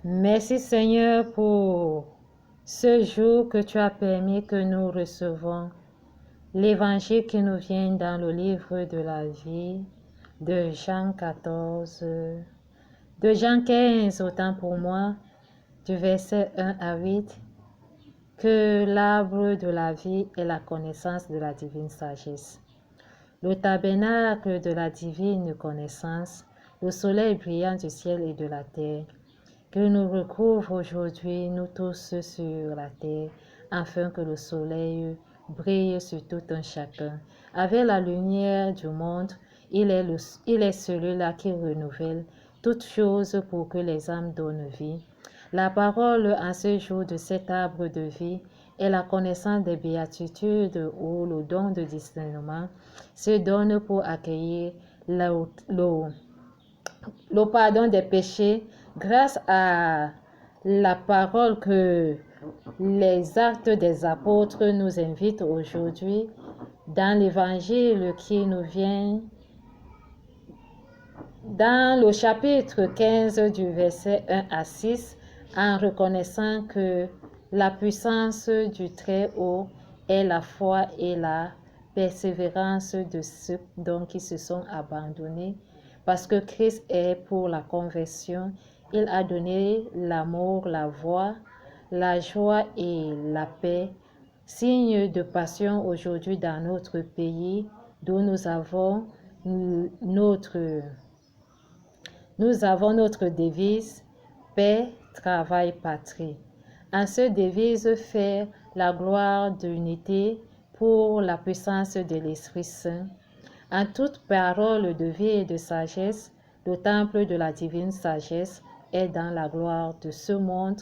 Merci Seigneur pour ce jour que tu as permis que nous recevons. L'évangile qui nous vient dans le livre de la vie de Jean 14, de Jean 15, autant pour moi, du verset 1 à 8, que l'arbre de la vie est la connaissance de la divine sagesse. Le tabernacle de la divine connaissance, le soleil brillant du ciel et de la terre, que nous recouvre aujourd'hui, nous tous sur la terre, afin que le soleil brille sur tout un chacun. Avec la lumière du monde, il est celui-là qui renouvelle toutes choses pour que les âmes donnent vie. La parole en ce jour de cet arbre de vie est la connaissance des béatitudes ou le don de discernement se donne pour accueillir le pardon des péchés grâce à la parole que les actes des apôtres nous invitent aujourd'hui dans l'évangile qui nous vient dans le chapitre 15 du verset 1 à 6 en reconnaissant que la puissance du Très-Haut est la foi et la persévérance de ceux donc qui se sont abandonnés. Parce que Christ est pour la conversion, il a donné l'amour, la voix, la joie et la paix, signe de passion aujourd'hui dans notre pays, d'où nous avons notre devise paix, travail, patrie. En ce devise faire la gloire d'unité pour la puissance de l'Esprit Saint. En toute parole de vie et de sagesse, le temple de la divine sagesse est dans la gloire de ce monde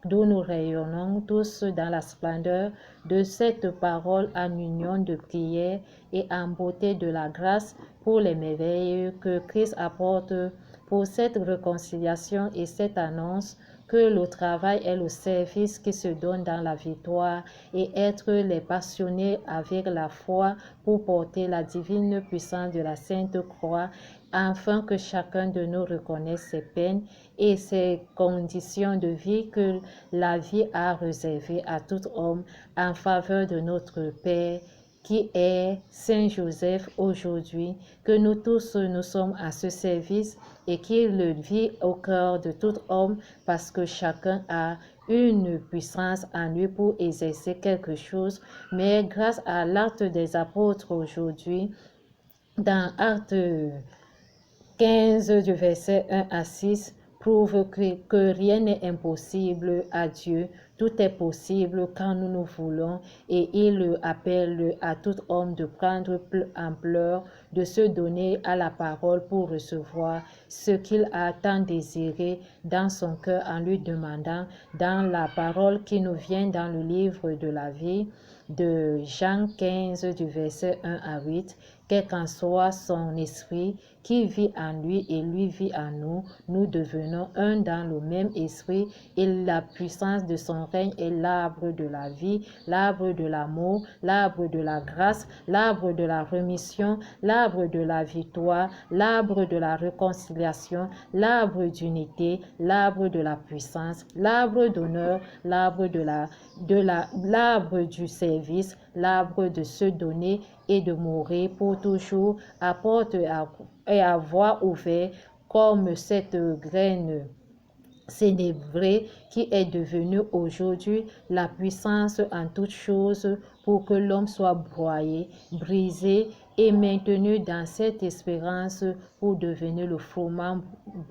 d'où nous rayonnons tous dans la splendeur de cette parole en union de prière et en beauté de la grâce pour les merveilles que Christ apporte pour cette réconciliation et cette annonce que le travail est le service qui se donne dans la victoire et être les passionnés avec la foi pour porter la divine puissance de la Sainte Croix, afin que chacun de nous reconnaisse ses peines et ses conditions de vie que la vie a réservées à tout homme en faveur de notre Père qui est Saint Joseph aujourd'hui, que nous tous nous sommes à ce service et qu'il le vit au cœur de tout homme parce que chacun a une puissance en lui pour exercer quelque chose, mais grâce à l'acte des apôtres aujourd'hui, dans Acte 15 du verset 1 à 6, prouve que rien n'est impossible à Dieu. Tout est possible quand nous nous voulons et il appelle à tout homme de prendre ampleur, de se donner à la parole pour recevoir ce qu'il a tant désiré dans son cœur en lui demandant dans la parole qui nous vient dans le livre de la vie de Jean 15 du verset 1 à 8, quel qu'en soit son esprit qui vit en lui et lui vit en nous, nous devenons un dans le même esprit et la puissance de son règne est l'arbre de la vie, l'arbre de l'amour, l'arbre de la grâce, l'arbre de la remission, l'arbre de la victoire, l'arbre de la réconciliation, l'arbre d'unité, l'arbre de la puissance, l'arbre d'honneur, l'arbre l'arbre du service, l'arbre de se donner et de mourir pour toujours, apporte et avoir ouvert comme cette graine célébrée qui est devenue aujourd'hui la puissance en toutes choses pour que l'homme soit broyé, brisé et maintenu dans cette espérance pour devenir le froment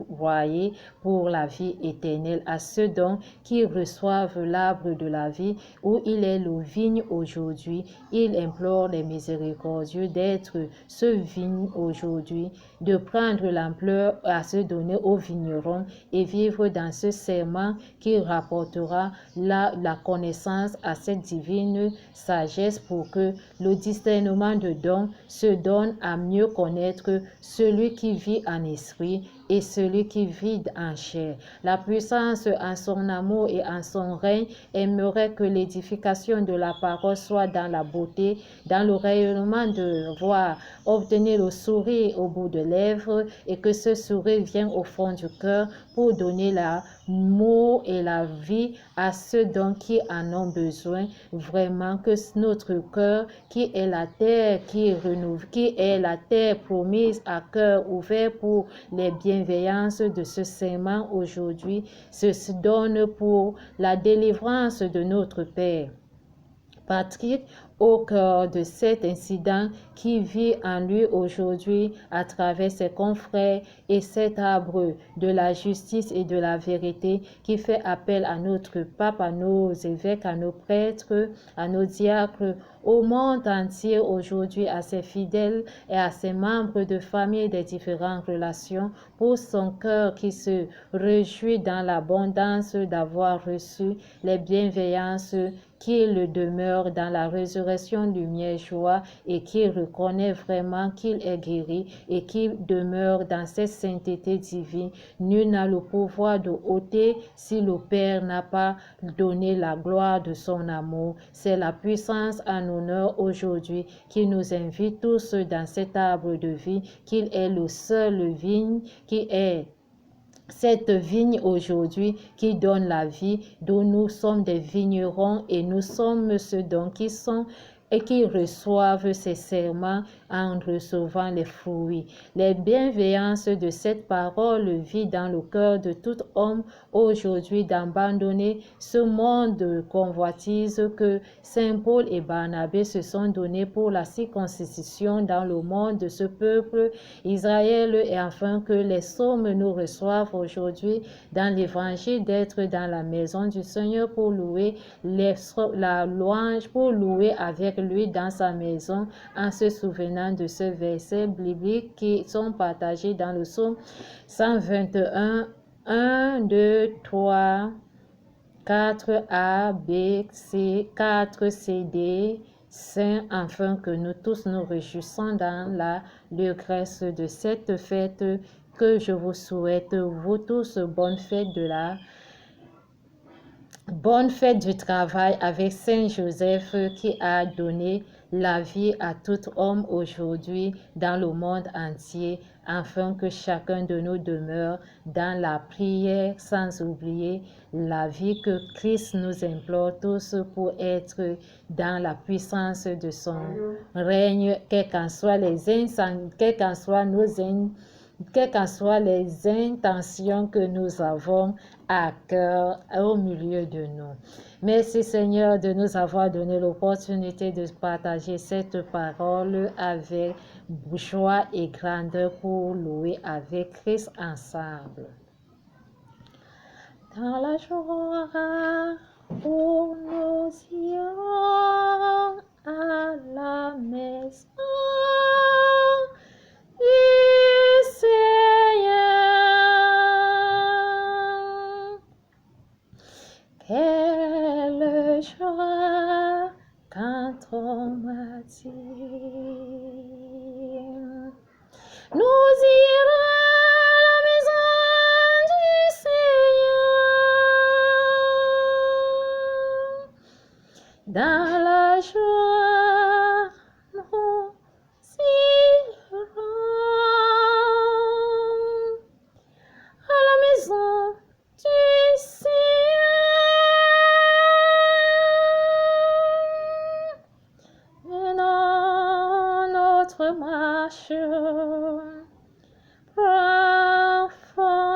broyé pour la vie éternelle. À ceux donc qui reçoivent l'arbre de la vie où il est le vigne aujourd'hui, il implore les miséricordieux d'être ce vigne aujourd'hui, de prendre l'ampleur à se donner aux vignerons et vivre dans ce serment qui rapportera la connaissance à cette divine sagesse pour que le discernement de dons se donne à mieux connaître celui qui vit en esprit et celui qui vit en chair. La puissance en son amour et en son règne aimerait que l'édification de la parole soit dans la beauté, dans le rayonnement de voir, obtenir le sourire au bout de lèvres et que ce sourire vienne au fond du cœur pour donner l'amour et la vie à ceux dont qui en ont besoin. Vraiment que notre cœur qui est la terre qui est la terre promise à cœur ouvert pour les bienveillances de ce serment aujourd'hui se donne pour la délivrance de notre Père. Patrick, au cœur de cet incident qui vit en lui aujourd'hui à travers ses confrères et cet arbre de la justice et de la vérité qui fait appel à notre pape, à nos évêques, à nos prêtres, à nos diacres, au monde entier aujourd'hui, à ses fidèles et à ses membres de famille des différentes relations, pour son cœur qui se réjouit dans l'abondance d'avoir reçu les bienveillances qu'il demeure dans la résurrection, lumière, joie et qu'il reconnaît vraiment qu'il est guéri et qu'il demeure dans cette sainteté divine. Nul n'a le pouvoir de ôter si le Père n'a pas donné la gloire de son amour. C'est la puissance en honneur aujourd'hui qui nous invite tous dans cet arbre de vie, qu'il est le seul vigne qui est cette vigne aujourd'hui qui donne la vie, dont nous sommes des vignerons et nous sommes ceux dont qui sont et qui reçoivent ces serments en recevant les fruits. Les bienveillances de cette parole vit dans le cœur de tout homme aujourd'hui d'abandonner ce monde de convoitise que Saint Paul et Barnabé se sont donnés pour la circoncision dans le monde de ce peuple Israël et afin que les psaumes nous reçoivent aujourd'hui dans l'évangile d'être dans la maison du Seigneur pour louer la louange, pour louer avec lui dans sa maison en se souvenant de ce verset biblique qui sont partagés dans le psaume 121, 1, 2, 3, 4 A, B, C, 4 C, D, Saint, afin que nous tous nous réjouissons dans la grâce de cette fête que je vous souhaite, vous tous, bonne fête du travail avec Saint Joseph qui a donné la vie à tout homme aujourd'hui dans le monde entier, afin que chacun de nous demeure dans la prière, sans oublier la vie que Christ nous implore tous pour être dans la puissance de son règne, quelles qu'en soient les intentions que nous avons à cœur au milieu de nous. Merci Seigneur de nous avoir donné l'opportunité de partager cette parole avec joie et grandeur pour louer avec Christ ensemble. Dans la joie où nous irons à la maison du Seigneur. Quelle joie quand on m'a dit, nous irons à la maison du Seigneur. Dans la joie, nous irons à la maison du Seigneur. Maintenant, notre marche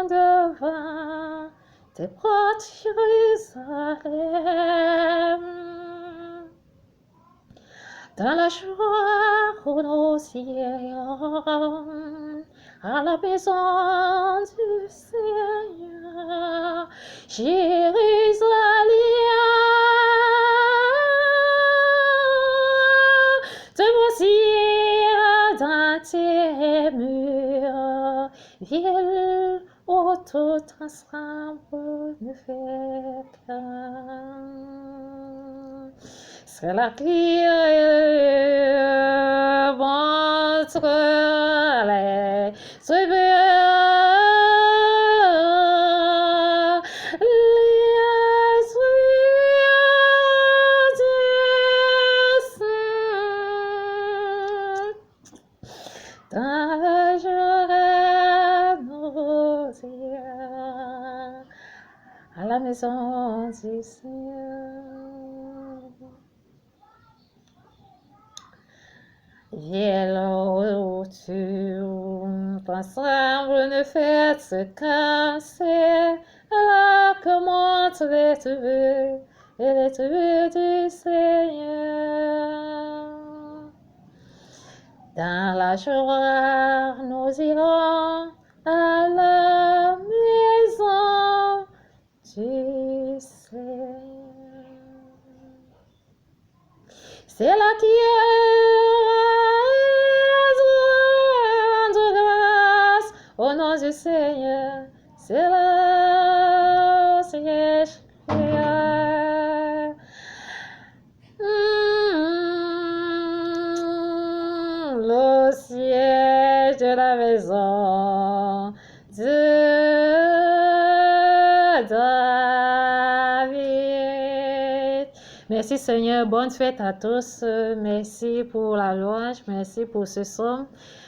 devant tes portes, Jérusalem. Dans la joie où nous irons à la maison du Seigneur, Jérusalem. Te voici dans tes murs, ville où tout ensemble ne fait qu'un. C'est la qui montre les à la maison du Seigneur. Viens là où tu ensemble une fête se casser, alors que monte les tribus et les tribus du Seigneur. Dans la joie, nous irons à la maison du Seigneur. C'est là qui rendre grâce au nom du Seigneur. C'est là, Seigneur. Le siège de la maison de David. Merci Seigneur, bonne fête à tous. Merci pour la louange, merci pour ce somme.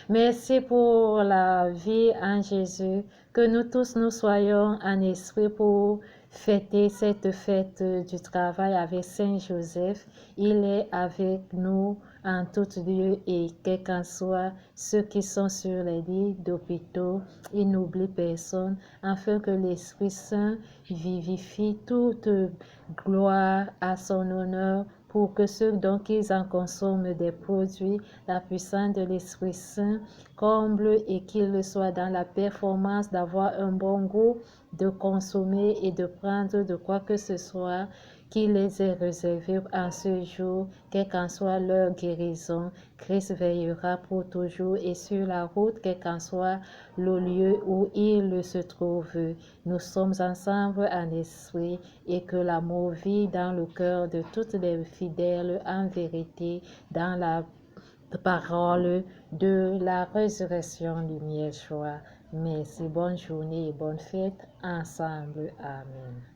Merci pour la vie en Jésus. Que nous tous nous soyons en esprit pour fêter cette fête du travail avec Saint Joseph. Il est avec nous en tout lieu et quel qu'en soit ceux qui sont sur les lits d'hôpitaux, il n'oublie personne, afin que l'Esprit Saint vivifie toute gloire à son honneur, pour que ceux dont ils en consomment des produits, la puissance de l'Esprit Saint comble et qu'ils soient dans la performance d'avoir un bon goût, de consommer et de prendre de quoi que ce soit qui les est réservé en ce jour, quelle qu'en soit leur guérison. Christ veillera pour toujours et sur la route, quel qu'en soit le lieu où il se trouve. Nous sommes ensemble en esprit et que l'amour vit dans le cœur de toutes les fidèles en vérité, dans la parole de la résurrection du Yeshua. Merci, bonne journée et bonne fête ensemble. Amen.